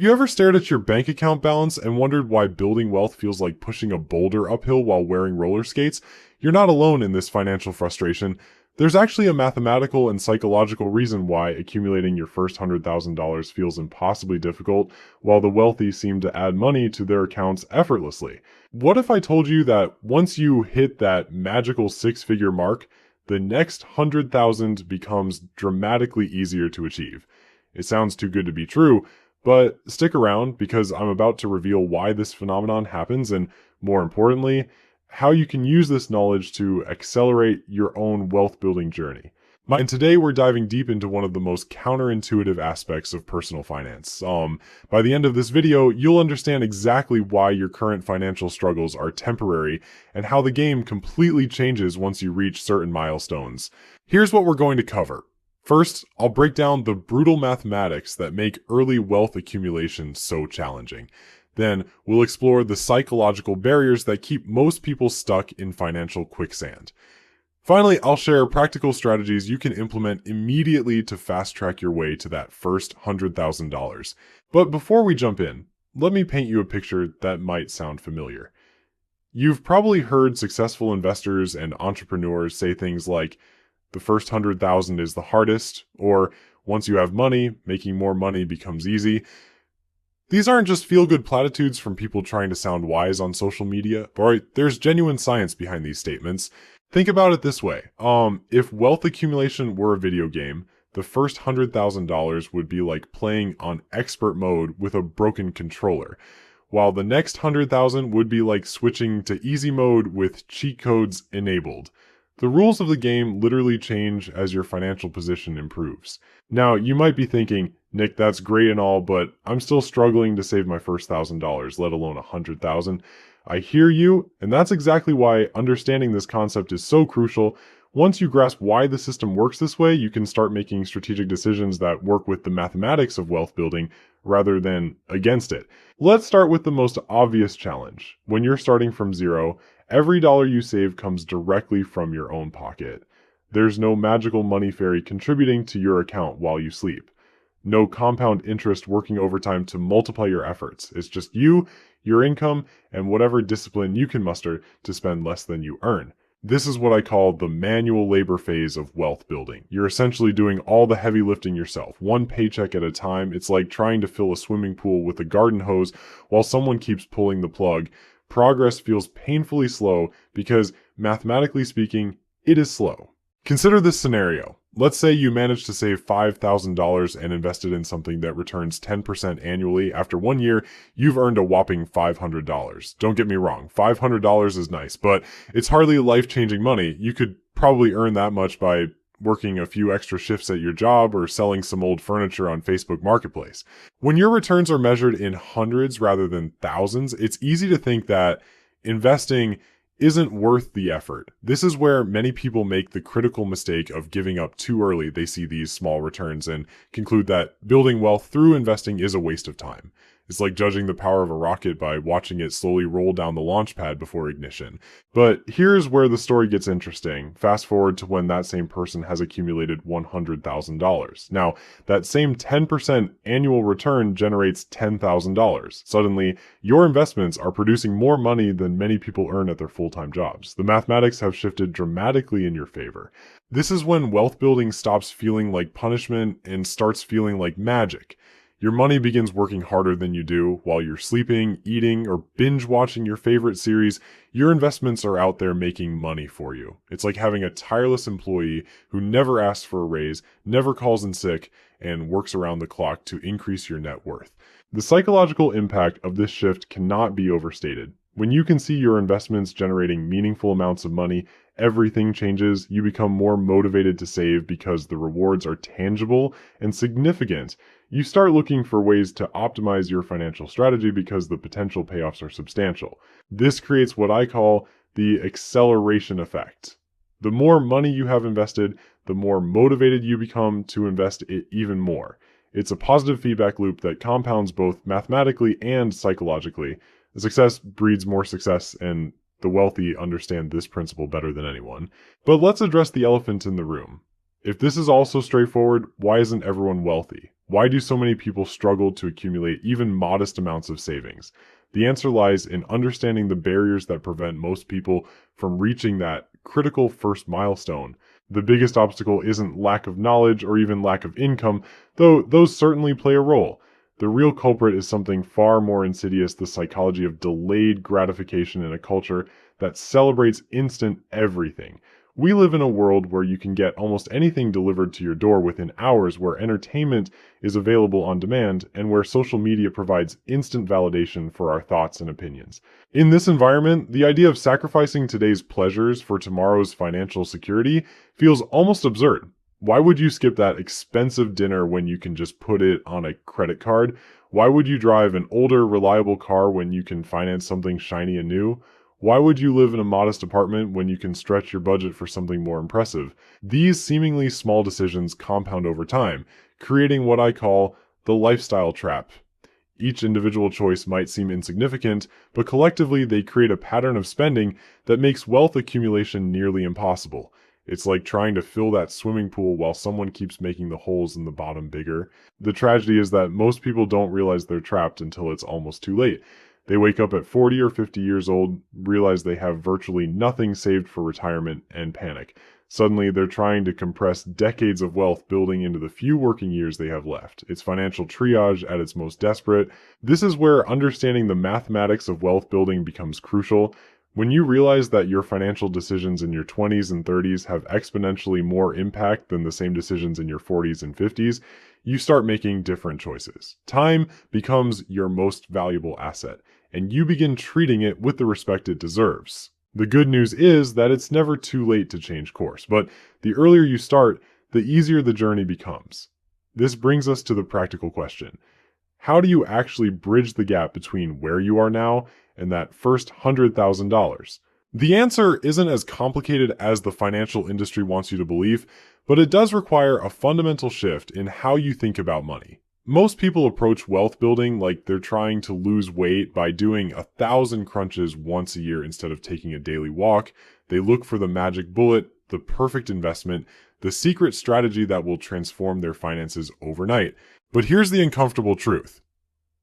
Have you ever stared at your bank account balance and wondered why building wealth feels like pushing a boulder uphill while wearing roller skates? You're not alone in this financial frustration. There's actually a mathematical and psychological reason why accumulating your first $100,000 feels impossibly difficult, while the wealthy seem to add money to their accounts effortlessly. What if I told you that once you hit that magical six-figure mark, the next 100,000 becomes dramatically easier to achieve? It sounds too good to be true, but stick around because I'm about to reveal why this phenomenon happens and, more importantly, how you can use this knowledge to accelerate your own wealth building journey. And today we're diving deep into one of the most counterintuitive aspects of personal finance. By the end of this video, you'll understand exactly why your current financial struggles are temporary and how the game completely changes once you reach certain milestones. Here's what we're going to cover. First, I'll break down the brutal mathematics that make early wealth accumulation so challenging. Then, we'll explore the psychological barriers that keep most people stuck in financial quicksand. Finally, I'll share practical strategies you can implement immediately to fast-track your way to that first $100,000. But before we jump in, let me paint you a picture that might sound familiar. You've probably heard successful investors and entrepreneurs say things like, the first 100,000 is the hardest, or once you have money, making more money becomes easy. These aren't just feel-good platitudes from people trying to sound wise on social media. Right? There's genuine science behind these statements. Think about it this way. If wealth accumulation were a video game, the first $100,000 would be like playing on expert mode with a broken controller, while the next 100,000 would be like switching to easy mode with cheat codes enabled. The rules of the game literally change as your financial position improves. Now, you might be thinking, Nick, that's great and all, but I'm still struggling to save my first $1,000, let alone 100,000. I hear you, and that's exactly why understanding this concept is so crucial. Once you grasp why the system works this way, you can start making strategic decisions that work with the mathematics of wealth building rather than against it. Let's start with the most obvious challenge. When you're starting from zero, every dollar you save comes directly from your own pocket. There's no magical money fairy contributing to your account while you sleep. No compound interest working overtime to multiply your efforts. It's just you, your income, and whatever discipline you can muster to spend less than you earn. This is what I call the manual labor phase of wealth building. You're essentially doing all the heavy lifting yourself, one paycheck at a time. It's like trying to fill a swimming pool with a garden hose while someone keeps pulling the plug. Progress feels painfully slow because, mathematically speaking, it is slow. Consider this scenario. Let's say you manage to save $5,000 and invest it in something that returns 10% annually. After 1 year, you've earned a whopping $500. Don't get me wrong, $500 is nice, but it's hardly life-changing money. You could probably earn that much by working a few extra shifts at your job or selling some old furniture on Facebook Marketplace. When your returns are measured in hundreds rather than thousands, it's easy to think that investing isn't worth the effort. This is where many people make the critical mistake of giving up too early. They see these small returns and conclude that building wealth through investing is a waste of time. It's like judging the power of a rocket by watching it slowly roll down the launch pad before ignition. But here's where the story gets interesting. Fast forward to when that same person has accumulated $100,000. Now, that same 10% annual return generates $10,000. Suddenly, your investments are producing more money than many people earn at their full-time jobs. The mathematics have shifted dramatically in your favor. This is when wealth building stops feeling like punishment and starts feeling like magic. Your money begins working harder than you do. While you're sleeping, eating, or binge watching your favorite series, your investments are out there making money for you. It's like having a tireless employee who never asks for a raise, never calls in sick, and works around the clock to increase your net worth. The psychological impact of this shift cannot be overstated. When you can see your investments generating meaningful amounts of money, everything changes. You become more motivated to save because the rewards are tangible and significant. You start looking for ways to optimize your financial strategy because the potential payoffs are substantial. This creates what I call the acceleration effect. The more money you have invested, the more motivated you become to invest it even more. It's a positive feedback loop that compounds both mathematically and psychologically. Success breeds more success, and the wealthy understand this principle better than anyone. But let's address the elephant in the room. If this is all so straightforward, why isn't everyone wealthy? Why do so many people struggle to accumulate even modest amounts of savings? The answer lies in understanding the barriers that prevent most people from reaching that critical first milestone. The biggest obstacle isn't lack of knowledge or even lack of income, though those certainly play a role. The real culprit is something far more insidious: the psychology of delayed gratification in a culture that celebrates instant everything. We live in a world where you can get almost anything delivered to your door within hours, where entertainment is available on demand, and where social media provides instant validation for our thoughts and opinions. In this environment, the idea of sacrificing today's pleasures for tomorrow's financial security feels almost absurd. Why would you skip that expensive dinner when you can just put it on a credit card? Why would you drive an older, reliable car when you can finance something shiny and new? Why would you live in a modest apartment when you can stretch your budget for something more impressive? These seemingly small decisions compound over time, creating what I call the lifestyle trap. Each individual choice might seem insignificant, but collectively they create a pattern of spending that makes wealth accumulation nearly impossible. It's like trying to fill that swimming pool while someone keeps making the holes in the bottom bigger. The tragedy is that most people don't realize they're trapped until it's almost too late. They wake up at 40 or 50 years old, realize they have virtually nothing saved for retirement, and panic. Suddenly, they're trying to compress decades of wealth building into the few working years they have left. It's financial triage at its most desperate. This is where understanding the mathematics of wealth building becomes crucial. When you realize that your financial decisions in your 20s and 30s have exponentially more impact than the same decisions in your 40s and 50s, you start making different choices. Time becomes your most valuable asset, and you begin treating it with the respect it deserves. The good news is that it's never too late to change course, but the earlier you start, the easier the journey becomes. This brings us to the practical question: how do you actually bridge the gap between where you are now and that first $100,000? The answer isn't as complicated as the financial industry wants you to believe, but it does require a fundamental shift in how you think about money. Most people approach wealth building like they're trying to lose weight by doing 1,000 crunches once a year instead of taking a daily walk. They look for the magic bullet, the perfect investment, the secret strategy that will transform their finances overnight. But here's the uncomfortable truth: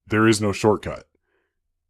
there is no shortcut.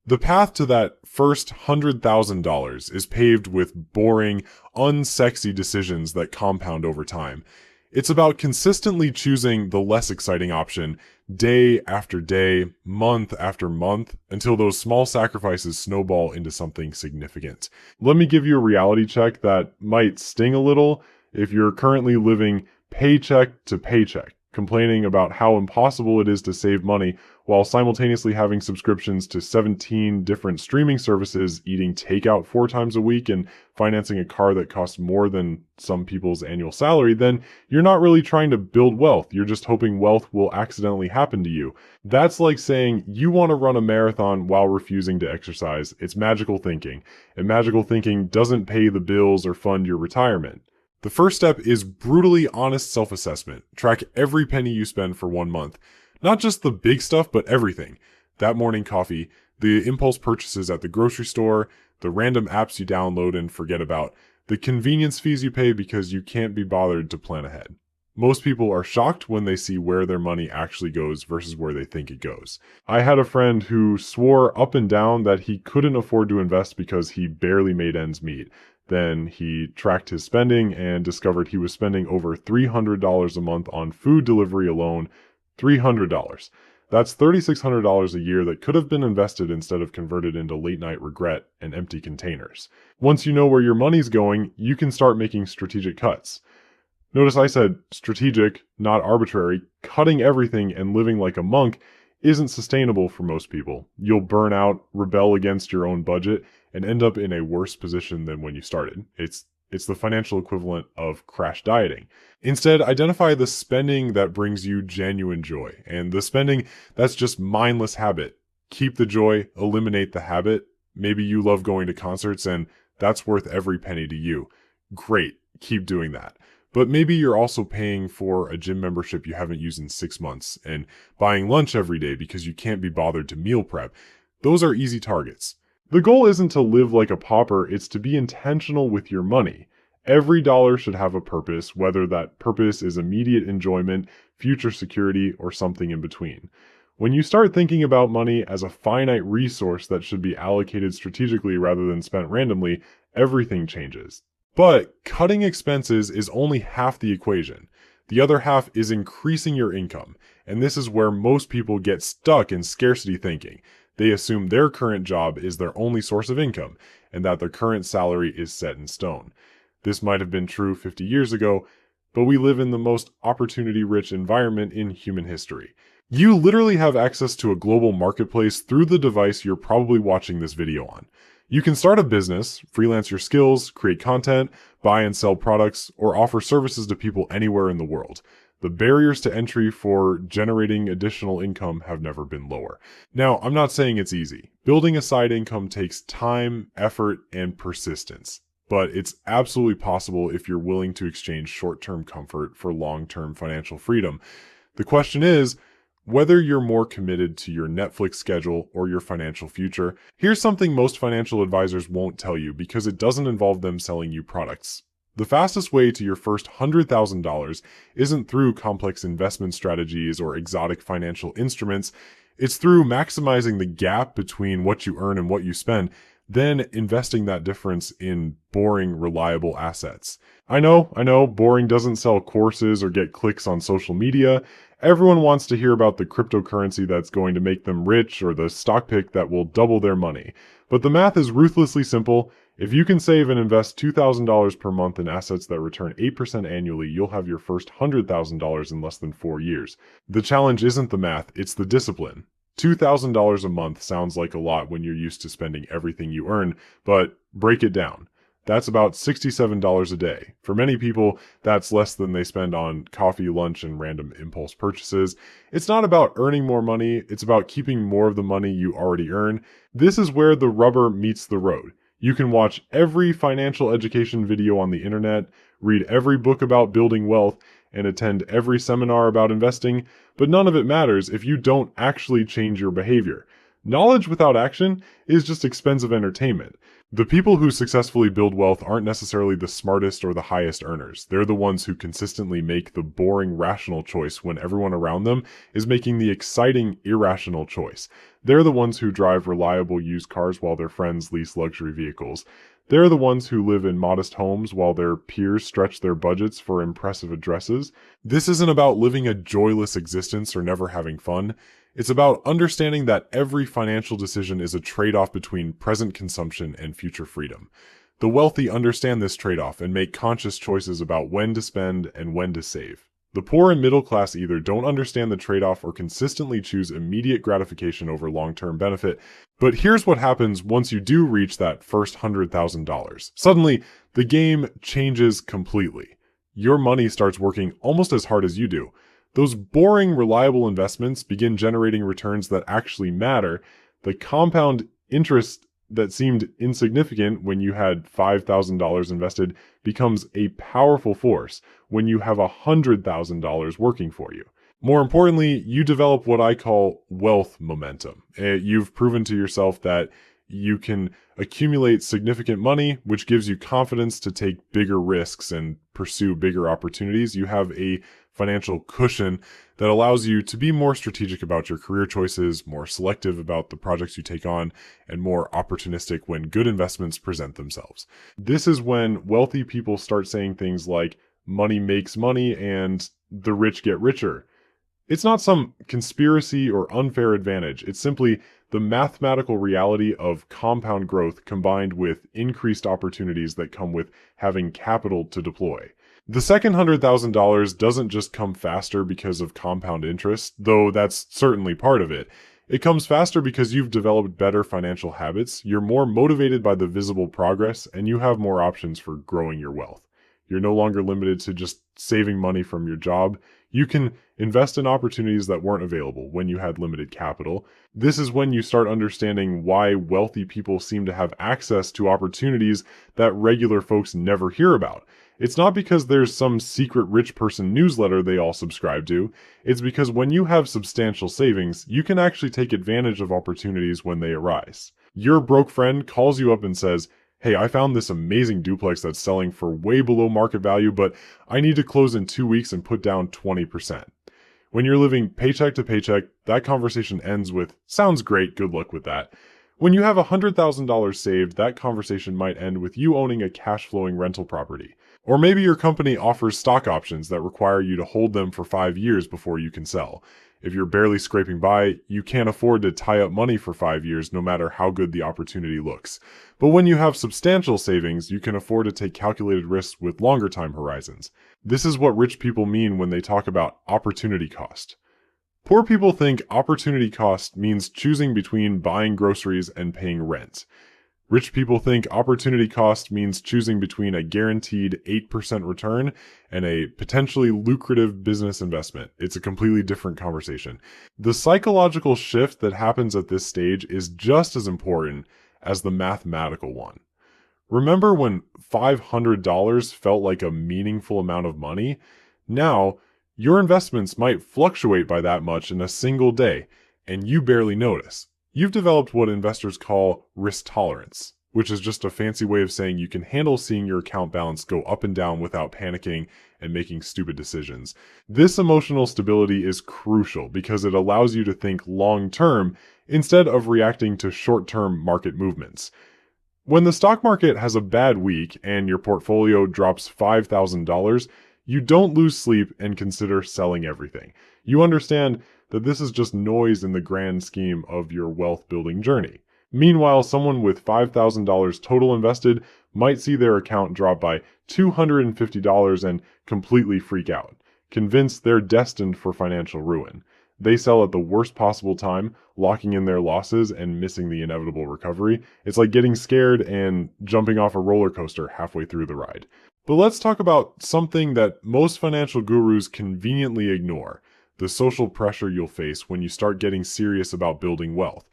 The path to that first $100,000 is paved with boring, unsexy decisions that compound over time. It's about consistently choosing the less exciting option day after day, month after month, until those small sacrifices snowball into something significant. Let me give you a reality check that might sting a little. If you're currently living paycheck to paycheck, complaining about how impossible it is to save money while simultaneously having subscriptions to 17 different streaming services, eating takeout 4 times a week, and financing a car that costs more than some people's annual salary, then you're not really trying to build wealth. You're just hoping wealth will accidentally happen to you. That's like saying you want to run a marathon while refusing to exercise. It's magical thinking, and magical thinking doesn't pay the bills or fund your retirement. The first step is brutally honest self-assessment. Track every penny you spend for 1 month. Not just the big stuff, but everything. That morning coffee, the impulse purchases at the grocery store, the random apps you download and forget about, the convenience fees you pay because you can't be bothered to plan ahead. Most people are shocked when they see where their money actually goes versus where they think it goes. I had a friend who swore up and down that he couldn't afford to invest because he barely made ends meet. Then he tracked his spending and discovered he was spending over $300 a month on food delivery alone. $300. That's $3,600 a year that could have been invested instead of converted into late night regret and empty containers. Once you know where your money's going, you can start making strategic cuts. Notice I said strategic, not arbitrary. Cutting everything and living like a monk isn't sustainable for most people. You'll burn out, rebel against your own budget, and end up in a worse position than when you started. It's the financial equivalent of crash dieting. Instead, identify the spending that brings you genuine joy, and the spending that's just mindless habit. Keep the joy, eliminate the habit. Maybe you love going to concerts and that's worth every penny to you. Great, keep doing that. But maybe you're also paying for a gym membership you haven't used in 6 months and buying lunch every day because you can't be bothered to meal prep. Those are easy targets. The goal isn't to live like a pauper, it's to be intentional with your money. Every dollar should have a purpose, whether that purpose is immediate enjoyment, future security, or something in between. When you start thinking about money as a finite resource that should be allocated strategically rather than spent randomly, everything changes. But cutting expenses is only half the equation. The other half is increasing your income, and this is where most people get stuck in scarcity thinking. They assume their current job is their only source of income, and that their current salary is set in stone. This might have been true 50 years ago, but we live in the most opportunity-rich environment in human history. You literally have access to a global marketplace through the device you're probably watching this video on. You can start a business, freelance your skills, create content, buy and sell products, or offer services to people anywhere in the world. The barriers to entry for generating additional income have never been lower. Now, I'm not saying it's easy. Building a side income takes time, effort, and persistence. But it's absolutely possible if you're willing to exchange short-term comfort for long-term financial freedom. The question is whether you're more committed to your Netflix schedule or your financial future. Here's something most financial advisors won't tell you because it doesn't involve them selling you products. The fastest way to your first $100,000 isn't through complex investment strategies or exotic financial instruments. It's through maximizing the gap between what you earn and what you spend, then investing that difference in boring, reliable assets. I know, boring doesn't sell courses or get clicks on social media. Everyone wants to hear about the cryptocurrency that's going to make them rich or the stock pick that will double their money. But the math is ruthlessly simple. If you can save and invest $2,000 per month in assets that return 8% annually, you'll have your first $100,000 in less than 4 years. The challenge isn't the math, it's the discipline. $2,000 a month sounds like a lot when you're used to spending everything you earn, but break it down. That's about $67 a day. For many people, that's less than they spend on coffee, lunch, and random impulse purchases. It's not about earning more money, it's about keeping more of the money you already earn. This is where the rubber meets the road. You can watch every financial education video on the internet, read every book about building wealth, and attend every seminar about investing, but none of it matters if you don't actually change your behavior. Knowledge without action is just expensive entertainment. The people who successfully build wealth aren't necessarily the smartest or the highest earners. They're the ones who consistently make the boring rational choice when everyone around them is making the exciting irrational choice. They're the ones who drive reliable used cars while their friends lease luxury vehicles. They're the ones who live in modest homes while their peers stretch their budgets for impressive addresses. This isn't about living a joyless existence or never having fun. It's about understanding that every financial decision is a trade-off between present consumption and future freedom. The wealthy understand this trade-off and make conscious choices about when to spend and when to save. The poor and middle class either don't understand the trade-off or consistently choose immediate gratification over long-term benefit. But here's what happens once you do reach that first $100,000. Suddenly, the game changes completely. Your money starts working almost as hard as you do. Those boring, reliable investments begin generating returns that actually matter. The compound interest that seemed insignificant when you had $5,000 invested becomes a powerful force when you have $100,000 working for you. More importantly, you develop what I call wealth momentum. You've proven to yourself that you can accumulate significant money, which gives you confidence to take bigger risks and pursue bigger opportunities. You have a financial cushion that allows you to be more strategic about your career choices, more selective about the projects you take on, and more opportunistic when good investments present themselves. This is when wealthy people start saying things like, money makes money and the rich get richer. It's not some conspiracy or unfair advantage. It's simply the mathematical reality of compound growth combined with increased opportunities that come with having capital to deploy. The second $100,000 doesn't just come faster because of compound interest, though that's certainly part of it. It comes faster because you've developed better financial habits, you're more motivated by the visible progress, and you have more options for growing your wealth. You're no longer limited to just saving money from your job. You can invest in opportunities that weren't available when you had limited capital. This is when you start understanding why wealthy people seem to have access to opportunities that regular folks never hear about. It's not because there's some secret rich person newsletter they all subscribe to. It's because when you have substantial savings, you can actually take advantage of opportunities when they arise. Your broke friend calls you up and says, Hey, I found this amazing duplex that's selling for way below market value, but I need to close in 2 weeks and put down 20%. When you're living paycheck to paycheck, that conversation ends with, sounds great, good luck with that. When you have $100,000 saved, that conversation might end with you owning a cash flowing rental property. Or maybe your company offers stock options that require you to hold them for 5 years before you can sell. If you're barely scraping by, you can't afford to tie up money for 5 years no matter how good the opportunity looks. But when you have substantial savings, you can afford to take calculated risks with longer time horizons. This is what rich people mean when they talk about opportunity cost. Poor people think opportunity cost means choosing between buying groceries and paying rent. Rich people think opportunity cost means choosing between a guaranteed 8% return and a potentially lucrative business investment. It's a completely different conversation. The psychological shift that happens at this stage is just as important as the mathematical one. Remember when $500 felt like a meaningful amount of money? Now, your investments might fluctuate by that much in a single day, and you barely notice. You've developed what investors call risk tolerance, which is just a fancy way of saying you can handle seeing your account balance go up and down without panicking and making stupid decisions. This emotional stability is crucial because it allows you to think long term instead of reacting to short term market movements. When the stock market has a bad week and your portfolio drops $5,000, you don't lose sleep and consider selling everything. You understand that this is just noise in the grand scheme of your wealth building journey. Meanwhile, someone with $5,000 total invested might see their account drop by $250 and completely freak out, convinced they're destined for financial ruin. They sell at the worst possible time, locking in their losses and missing the inevitable recovery. It's like getting scared and jumping off a roller coaster halfway through the ride. But let's talk about something that most financial gurus conveniently ignore: the social pressure you'll face when you start getting serious about building wealth.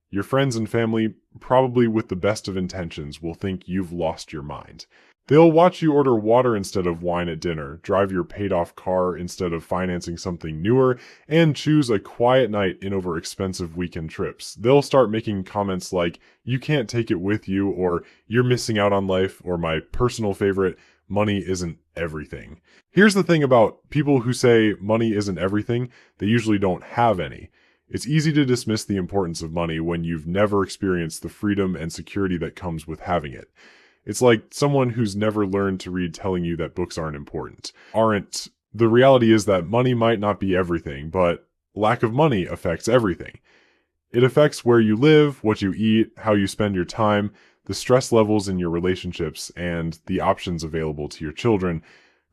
Your friends and family, probably with the best of intentions, will think you've lost your mind. They'll watch you order water instead of wine at dinner, drive your paid-off car instead of financing something newer, and choose a quiet night in over expensive weekend trips. They'll start making comments like, "You can't take it with you," or "You're missing out on life," or my personal favorite, "Money isn't everything." Here's the thing about people who say money isn't everything: they usually don't have any. It's easy to dismiss the importance of money when you've never experienced the freedom and security that comes with having it. It's like someone who's never learned to read telling you that books aren't important. The reality is that money might not be everything, but lack of money affects everything. It affects where you live, what you eat, how you spend your time, the stress levels in your relationships, and the options available to your children.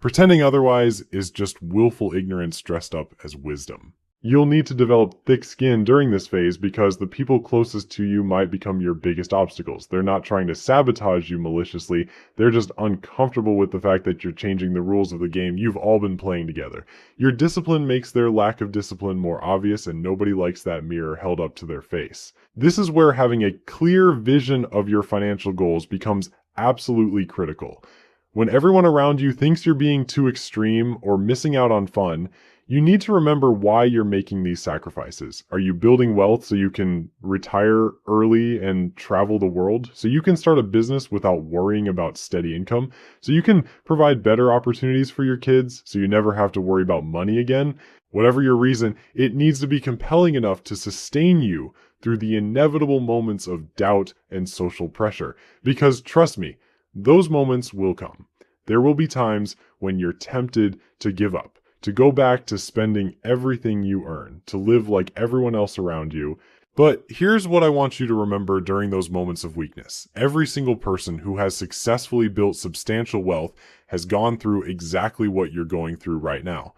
Pretending otherwise is just willful ignorance dressed up as wisdom. You'll need to develop thick skin during this phase because the people closest to you might become your biggest obstacles. They're not trying to sabotage you maliciously, they're just uncomfortable with the fact that you're changing the rules of the game you've all been playing together. Your discipline makes their lack of discipline more obvious, and nobody likes that mirror held up to their face. This is where having a clear vision of your financial goals becomes absolutely critical. When everyone around you thinks you're being too extreme or missing out on fun, you need to remember why you're making these sacrifices. Are you building wealth so you can retire early and travel the world? So you can start a business without worrying about steady income? So you can provide better opportunities for your kids so you never have to worry about money again? Whatever your reason, it needs to be compelling enough to sustain you through the inevitable moments of doubt and social pressure. Because trust me, those moments will come. There will be times when you're tempted to give up, to go back to spending everything you earn, to live like everyone else around you. But here's what I want you to remember during those moments of weakness. Every single person who has successfully built substantial wealth has gone through exactly what you're going through right now.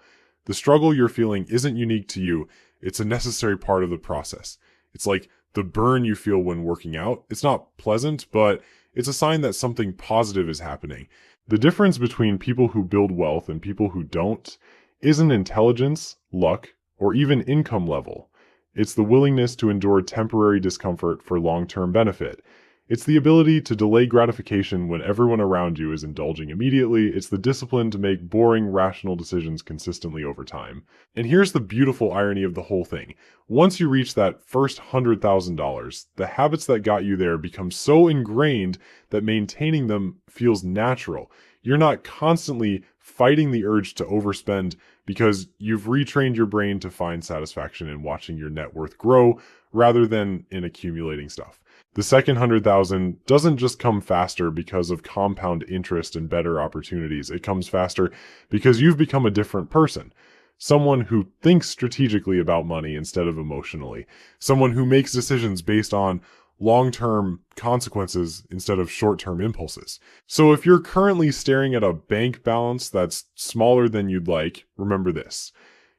The struggle you're feeling isn't unique to you. It's a necessary part of the process. It's like the burn you feel when working out. It's not pleasant, but it's a sign that something positive is happening. The difference between people who build wealth and people who don't isn't intelligence, luck, or even income level. It's the willingness to endure temporary discomfort for long-term benefit. It's the ability to delay gratification when everyone around you is indulging immediately. It's the discipline to make boring, rational decisions consistently over time. And here's the beautiful irony of the whole thing. Once you reach that first $100,000, the habits that got you there become so ingrained that maintaining them feels natural. You're not constantly fighting the urge to overspend because you've retrained your brain to find satisfaction in watching your net worth grow rather than in accumulating stuff. The second 100,000 doesn't just come faster because of compound interest and better opportunities. It comes faster because you've become a different person. Someone who thinks strategically about money instead of emotionally. Someone who makes decisions based on long-term consequences instead of short-term impulses. So if you're currently staring at a bank balance that's smaller than you'd like, remember this.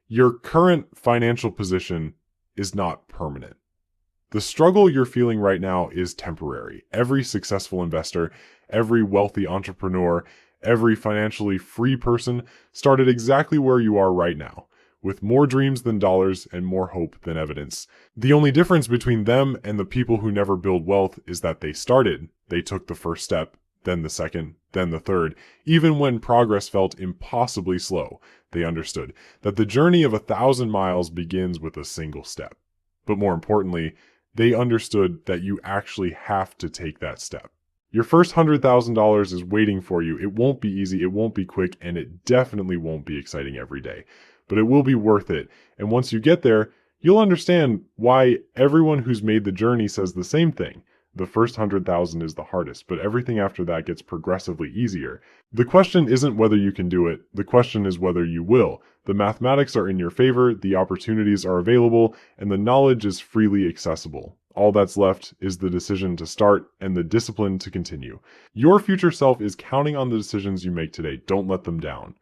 Your current financial position is not permanent. The struggle you're feeling right now is temporary. Every successful investor, every wealthy entrepreneur, every financially free person started exactly where you are right now, with more dreams than dollars and more hope than evidence. The only difference between them and the people who never build wealth is that they started. They took the first step, then the second, then the third. Even when progress felt impossibly slow, they understood that the journey of 1,000 miles begins with a single step. But more importantly, they understood that you actually have to take that step. Your first $100,000 is waiting for you. It won't be easy, it won't be quick, and it definitely won't be exciting every day. But it will be worth it. And once you get there, you'll understand why everyone who's made the journey says the same thing. The first 100,000 is the hardest, but everything after that gets progressively easier. The question isn't whether you can do it, the question is whether you will. The mathematics are in your favor, the opportunities are available, and the knowledge is freely accessible. All that's left is the decision to start and the discipline to continue. Your future self is counting on the decisions you make today. Don't let them down.